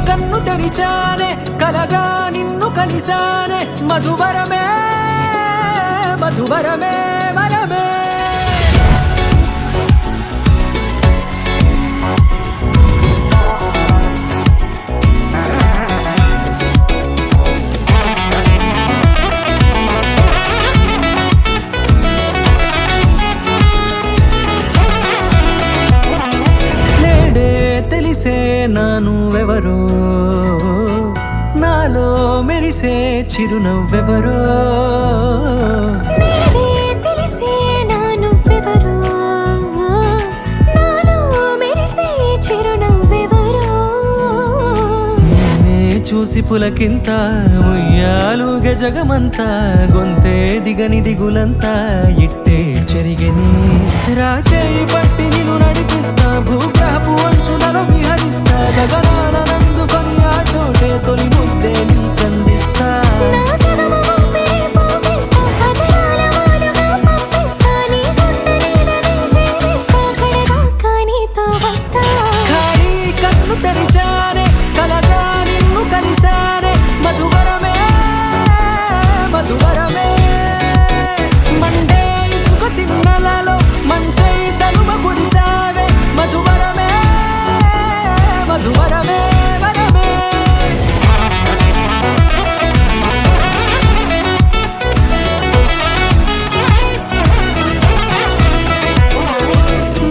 కన్ను తెరిచానే కలగా నిన్ను కలిసానే మధువరమే మధువరమే వరమే తెలిసే నానువెవరో నాలో మెరిసే చిరునవ్వెవరో తెలిసే నానువెవరో నాలో మెరిసే చిరునవ్వెవరో నేనే చూసి పులకింత ఉయ్యాలుగే జగమంతా గొంతే దిగని దిగులంతా ఇట్టే చెరిగని రాచేయి పట్టి నిన్ను నడిపిస్తా భూగ్రహపు అంచులలో విహరిస్తా గగనానందుకొని ఆ చోటే తొలి ముద్దే నీకందిస్తా నా సగము ఊపిరి పోగిస్తా పదరాల వాలుగా పంపిస్తా నీ గుండె నీడనే జీవిస్తా కడదాకా నీతో వస్తా ఖాళీ కన్ను తెరిచానే కలగా నిన్ను కలిసానే మధువరమే మధువరమే మండే ఇసుక తిన్నలలో మంచై చలువ కురిసావే మధువరమే మధువరమే వరమే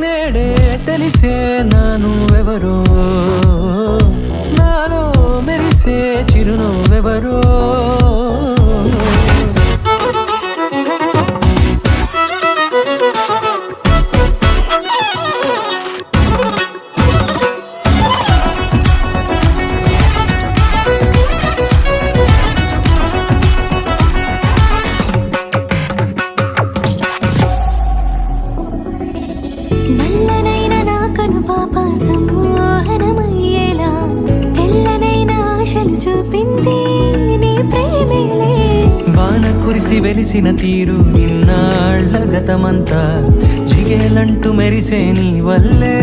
నేడే తెలిసే నానువెవరో నాలో మెరిసే చిరునవ్వెవరో నల్లనైన నా కను పాప సమ్మోహనమయ్యేలా తెల్లనైన ఆశలు చూపింది నీ ప్రేమేలే వాన కురిసి వెలిసిన తీరు ఇన్నాళ్ళ గతమంతా జిగేలంటూ మెరిసే నీ వల్లే